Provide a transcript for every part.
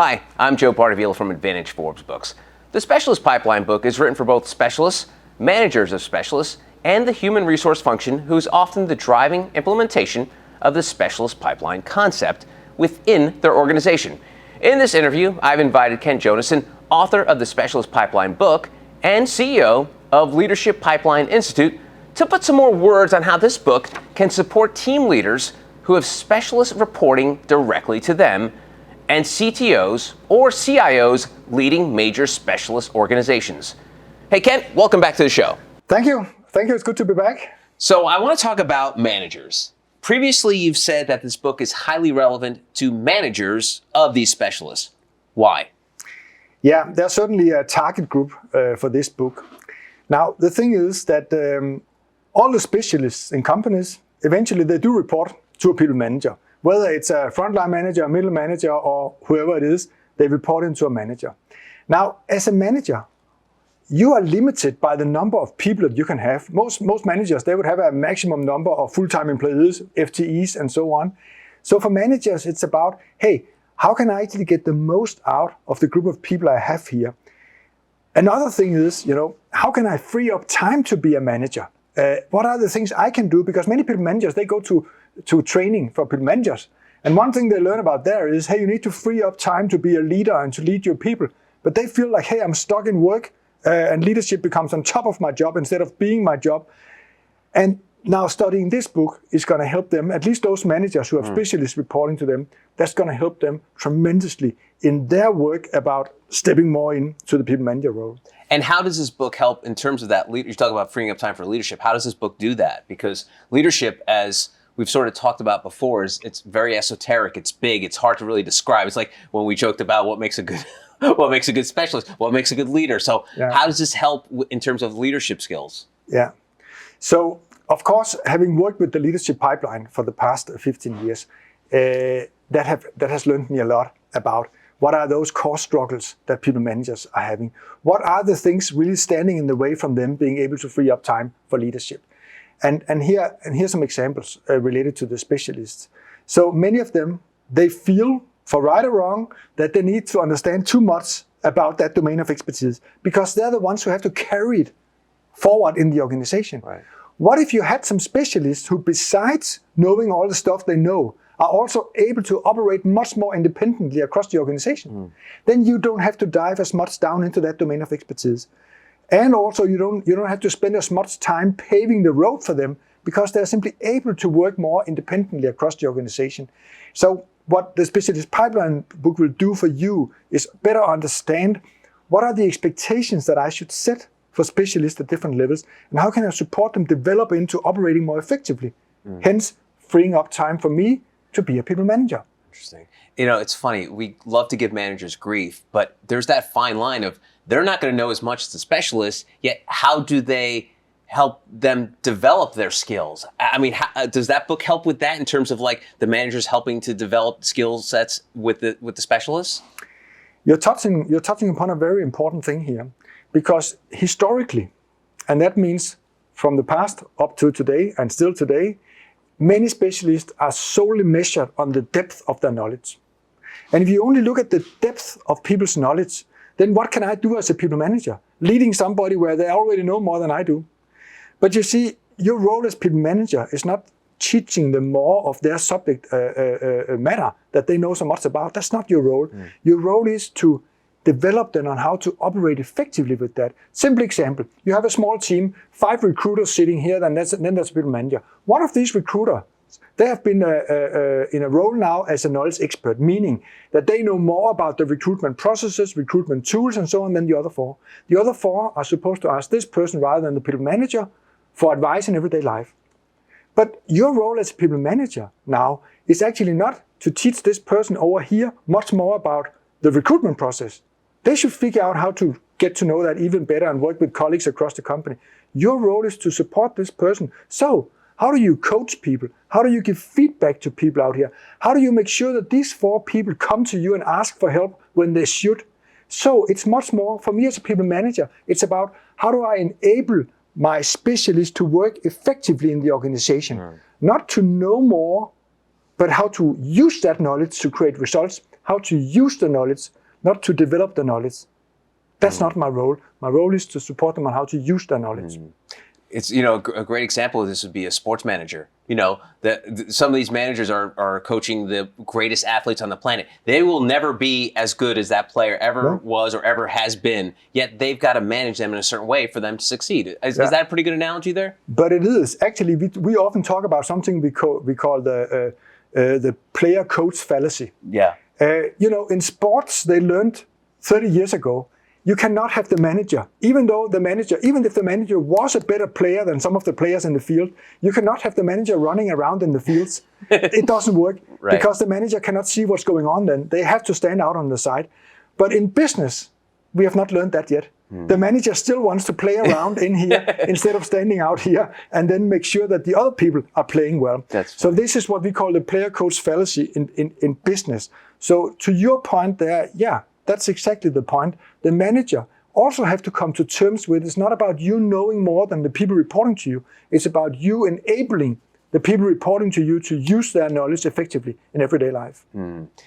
Hi, I'm Joe Pardavila from Advantage Forbes Books. The Specialist Pipeline book is written for both specialists, managers of specialists, and the human resource function who is often the driving implementation of the Specialist Pipeline concept within their organization. In this interview, I've invited Kent Jonassen, author of the Specialist Pipeline book and CEO of Leadership Pipeline Institute, to put some more words on how this book can support team leaders who have specialists reporting directly to them and CTOs or CIOs leading major specialist organizations. Hey, Kent, welcome back to the show. Thank you. It's good to be back. So I want to talk about managers. Previously, you've said that this book is highly relevant to managers of these specialists. Why? Yeah, there's certainly a target group for this book. Now, the thing is that all the specialists in companies, eventually they do report to a people manager. Whether it's a frontline manager, a middle manager, or whoever it is, they report into a manager. Now, as a manager, you are limited by the number of people that you can have. Most managers, they would have a maximum number of full-time employees, FTEs, and so on. So for managers, it's about, hey, how can I actually get the most out of the group of people I have here? Another thing is, how can I free up time to be a manager? What are the things I can do? Because many people managers, they go to training for people managers. And one thing they learn about there is, hey, you need to free up time to be a leader and to lead your people. But they feel like, hey, I'm stuck in work and leadership becomes on top of my job instead of being my job. And now studying this book is going to help them, at least those managers who have specialists reporting to them, that's going to help them tremendously in their work about stepping more into the people manager role. And how does this book help in terms of that? You talk about freeing up time for leadership. How does this book do that? Because leadership, as we've sort of talked about before, it's very esoteric. It's big. It's hard to really describe. It's like when we joked about what makes a good specialist, what makes a good leader. So How does this help in terms of leadership skills? Yeah. So, of course, having worked with the leadership pipeline for the past 15 years, that has learned me a lot about what are those core struggles that people managers are having. What are the things really standing in the way from them being able to free up time for leadership? And here's some examples related to the specialists. So many of them, they feel, for right or wrong, that they need to understand too much about that domain of expertise because they're the ones who have to carry it forward in the organization. Right. What if you had some specialists who, besides knowing all the stuff they know, are also able to operate much more independently across the organization? Then you don't have to dive as much down into that domain of expertise. And also you don't have to spend as much time paving the road for them because they're simply able to work more independently across the organization. So what the Specialist Pipeline book will do for you is better understand what are the expectations that I should set for specialists at different levels and how can I support them develop into operating more effectively. Hence, freeing up time for me to be a people manager. Interesting. It's funny. We love to give managers grief, but there's that fine line of they're not going to know as much as the specialist, yet how do they help them develop their skills? I mean, does that book help with that in terms of like the managers helping to develop skill sets with the specialists? You're touching upon a very important thing here, because historically, and that means from the past up to today and still today, many specialists are solely measured on the depth of their knowledge. And if you only look at the depth of people's knowledge, then what can I do as a people manager? Leading somebody where they already know more than I do. But you see, your role as people manager is not teaching them more of their subject matter that they know so much about. That's not your role. Your role is to develop them on how to operate effectively with that. Simple example, you have a small team, 5 recruiters sitting here, then there's a people manager. One of these recruiters, they have been in a role now as a knowledge expert, meaning that they know more about the recruitment processes, recruitment tools, and so on than the other 4. The other 4 are supposed to ask this person rather than the people manager for advice in everyday life. But your role as a people manager now is actually not to teach this person over here much more about the recruitment process. They should figure out how to get to know that even better and work with colleagues across the company. Your role is to support this person. So, how do you coach people? How do you give feedback to people out here? How do you make sure that these 4 people come to you and ask for help when they should? So it's much more, for me as a people manager, it's about how do I enable my specialists to work effectively in the organization. Not to know more, but how to use that knowledge to create results. how to use the knowledge, not to develop the knowledge. That's not my role. My role is to support them on how to use their knowledge. It's, a great example of this would be a sports manager. Some of these managers are coaching the greatest athletes on the planet. They will never be as good as that player ever was or ever has been, yet they've got to manage them in a certain way for them to succeed. Is that a pretty good analogy there? But it is. Actually, we often talk about something we call the player-coach fallacy. Yeah. In sports, they learned 30 years ago, you cannot have the manager, even if the manager was a better player than some of the players in the field, you cannot have the manager running around in the fields. It doesn't work because the manager cannot see what's going on then. They have to stand out on the side. But in business, we have not learned that yet. The manager still wants to play around in here instead of standing out here and then make sure that the other people are playing well. So this is what we call the player-coach fallacy in business. So to your point there, that's exactly the point. The manager also have to come to terms with it's not about you knowing more than the people reporting to you. It's about you enabling the people reporting to you to use their knowledge effectively in everyday life.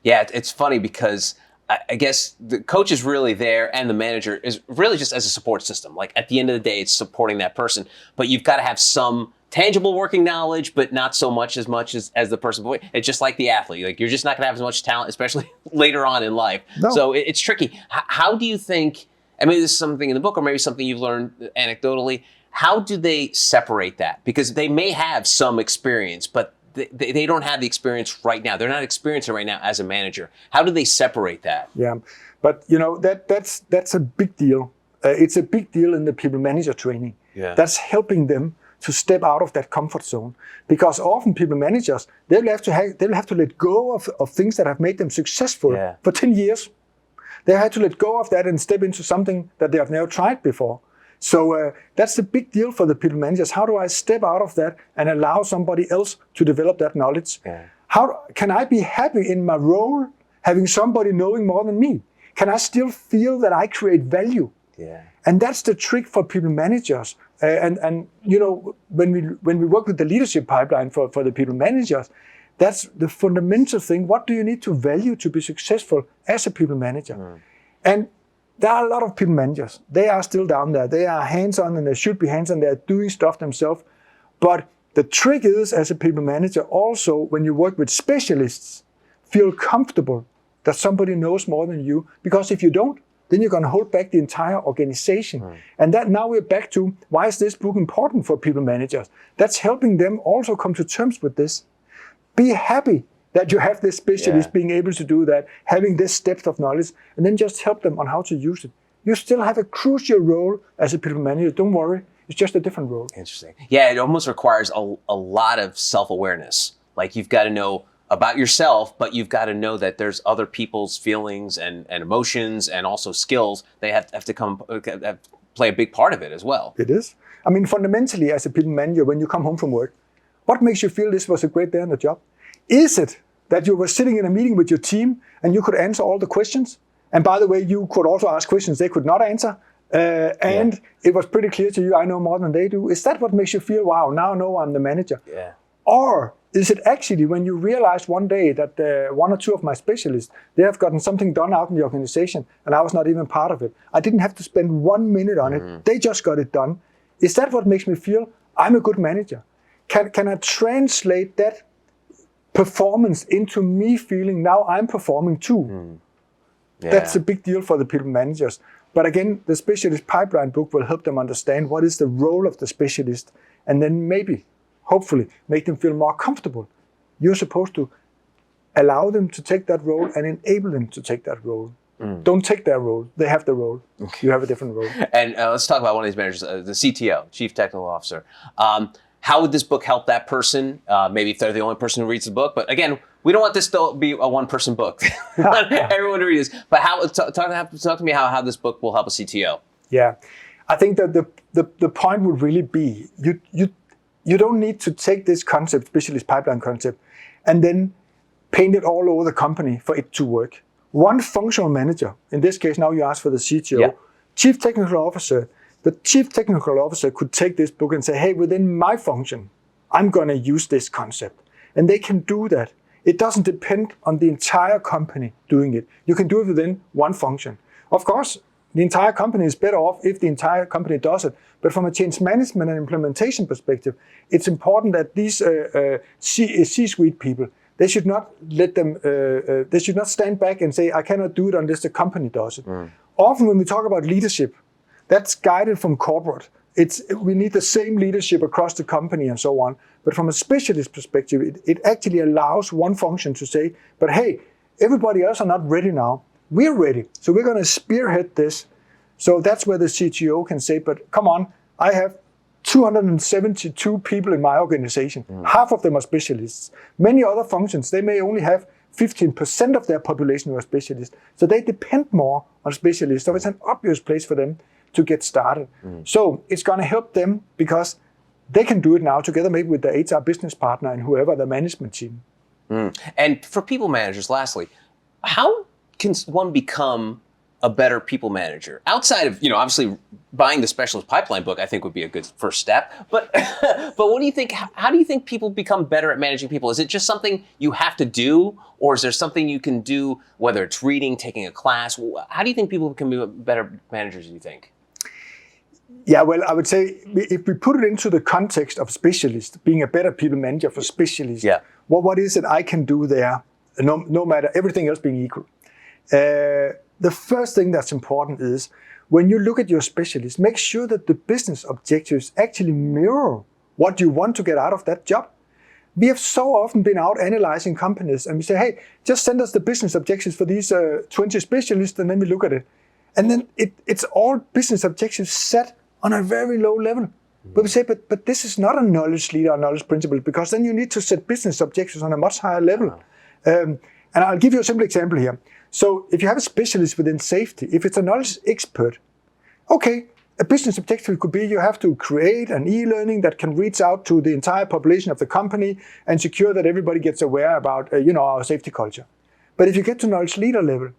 Yeah, it's funny because I guess the coach is really there and the manager is really just as a support system. Like at the end of the day, it's supporting that person, but you've got to have some tangible working knowledge, but not so much as the person. It's just like the athlete. Like you're just not going to have as much talent, especially later on in life. No. So it's tricky. How do you think, and maybe this is something in the book or maybe something you've learned anecdotally, how do they separate that? Because they may have some experience, but they don't have the experience right now. They're not experiencing right now as a manager. How do they separate that? Yeah, but that's a big deal. It's a big deal in the people manager training. Yeah. That's helping them to step out of that comfort zone, because often people managers they'll have to let go of things that have made them successful for 10 years. They had to let go of that and step into something that they have never tried before. So that's the big deal for the people managers. How do I step out of that and allow somebody else to develop that knowledge? Yeah. How can I be happy in my role having somebody knowing more than me? Can I still feel that I create value? Yeah. And that's the trick for people managers. And when we work with the leadership pipeline for the people managers, that's the fundamental thing. What do you need to value to be successful as a people manager? And there are a lot of people managers. They are still down there. They are hands-on and they should be hands-on. They're doing stuff themselves. But the trick is, as a people manager, also when you work with specialists, feel comfortable that somebody knows more than you. Because if you don't, then you're going to hold back the entire organization. And that now we're back to, why is this book important for people managers? That's helping them also come to terms with this. Be happy that you have this specialist being able to do that, having this depth of knowledge, and then just help them on how to use it. You still have a crucial role as a people manager. Don't worry, it's just a different role. Interesting. Yeah, it almost requires a lot of self-awareness. Like you've got to know about yourself, but you've got to know that there's other people's feelings and emotions and also skills. They have to play a big part of it as well. It is. I mean, fundamentally, as a people manager, when you come home from work, what makes you feel this was a great day on the job? Is it that you were sitting in a meeting with your team and you could answer all the questions? And by the way, you could also ask questions they could not answer. And it was pretty clear to you, I know more than they do. Is that what makes you feel, wow, now I know I'm the manager? Yeah. Or is it actually when you realize one day that one or two of my specialists, they have gotten something done out in the organization and I was not even part of it. I didn't have to spend 1 minute on it. They just got it done. Is that what makes me feel I'm a good manager? Can I translate that performance into me feeling now I'm performing too? Yeah. That's a big deal for the people managers. But again, the Specialist Pipeline book will help them understand what is the role of the specialist, and then maybe, hopefully, make them feel more comfortable. You're supposed to allow them to take that role and enable them to take that role. Don't take their role. They have the role. You have a different role. And let's talk about one of these managers, the CTO, Chief Technical Officer. How would this book help that person? Maybe if they're the only person who reads the book. But again, we don't want this to be a one-person book. We want everyone to read this. But talk to me how this book will help a CTO. Yeah, I think that the point would really be you don't need to take this concept, Specialist Pipeline concept, and then paint it all over the company for it to work. One functional manager, in this case now you ask for the CTO, Chief Technical Officer. The Chief Technical Officer could take this book and say, hey, within my function, I'm going to use this concept. And they can do that. It doesn't depend on the entire company doing it. You can do it within one function. Of course, the entire company is better off if the entire company does it. But from a change management and implementation perspective, it's important that these C-suite people, they should not they should not stand back and say, I cannot do it unless the company does it. Often when we talk about leadership, that's guided from corporate. We need the same leadership across the company and so on. But from a specialist perspective, it actually allows one function to say, but hey, everybody else are not ready now. We're ready. So we're going to spearhead this. So that's where the CTO can say, but come on, I have 272 people in my organization. Half of them are specialists. Many other functions, they may only have 15% of their population who are specialists. So they depend more on specialists. So it's an obvious place for them to get started. So it's going to help them because they can do it now together maybe with the HR business partner and whoever, the management team. And for people managers, lastly, how can one become a better people manager? Outside of, obviously buying the specialist pipeline book, I think would be a good first step. But what do you think, how do you think people become better at managing people? Is it just something you have to do? Or is there something you can do, whether it's reading, taking a class? How do you think people can be better managers, do you think? Yeah, well, I would say if we put it into the context of specialist, being a better people manager for specialists, what is it I can do there, no matter everything else being equal? The first thing that's important is when you look at your specialist, make sure that the business objectives actually mirror what you want to get out of that job. We have so often been out analyzing companies and we say, hey, just send us the business objectives for these 20 specialists and then we look at it. And then it's all business objectives set on a very low level. But we say, but this is not a knowledge leader or knowledge principle because then you need to set business objectives on a much higher level. And I'll give you a simple example here. So if you have a specialist within safety, if it's a knowledge expert, okay, a business objective could be you have to create an e-learning that can reach out to the entire population of the company and secure that everybody gets aware about our safety culture. But if you get to knowledge leader level,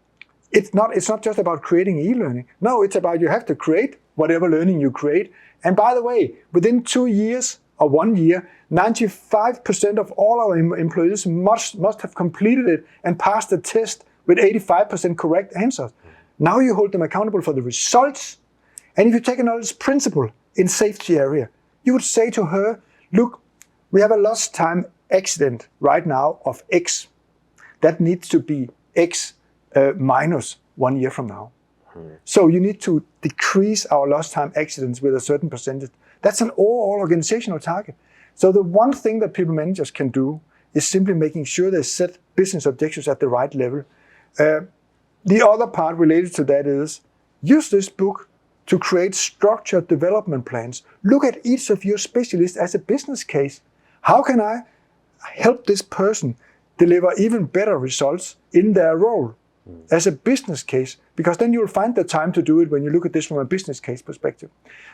it's not just about creating e-learning. No, it's about you have to create whatever learning you create. And by the way, within 2 years or 1 year, 95% of all our employees must have completed it and passed the test with 85% correct answers. Now you hold them accountable for the results. And if you take a knowledge principle in safety area, you would say to her, look, we have a lost time accident right now of X. That needs to be X minus 1 year from now. So you need to decrease our lost time accidents with a certain percentage. That's an overall organizational target. So the one thing that people managers can do is simply making sure they set business objectives at the right level. The other part related to that is use this book to create structured development plans. Look at each of your specialists as a business case. How can I help this person deliver even better results in their role as a business case? Because then you'll find the time to do it when you look at this from a business case perspective.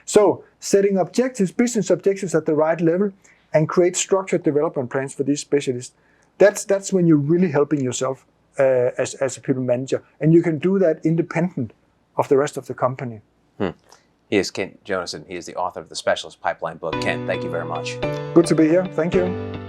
So setting objectives, business objectives at the right level and create structured development plans for these specialists. That's when you're really helping yourself as a people manager. And you can do that independent of the rest of the company. He is Kent Jonassen. He is the author of the Specialist Pipeline book. Kent, thank you very much. Good to be here. Thank you.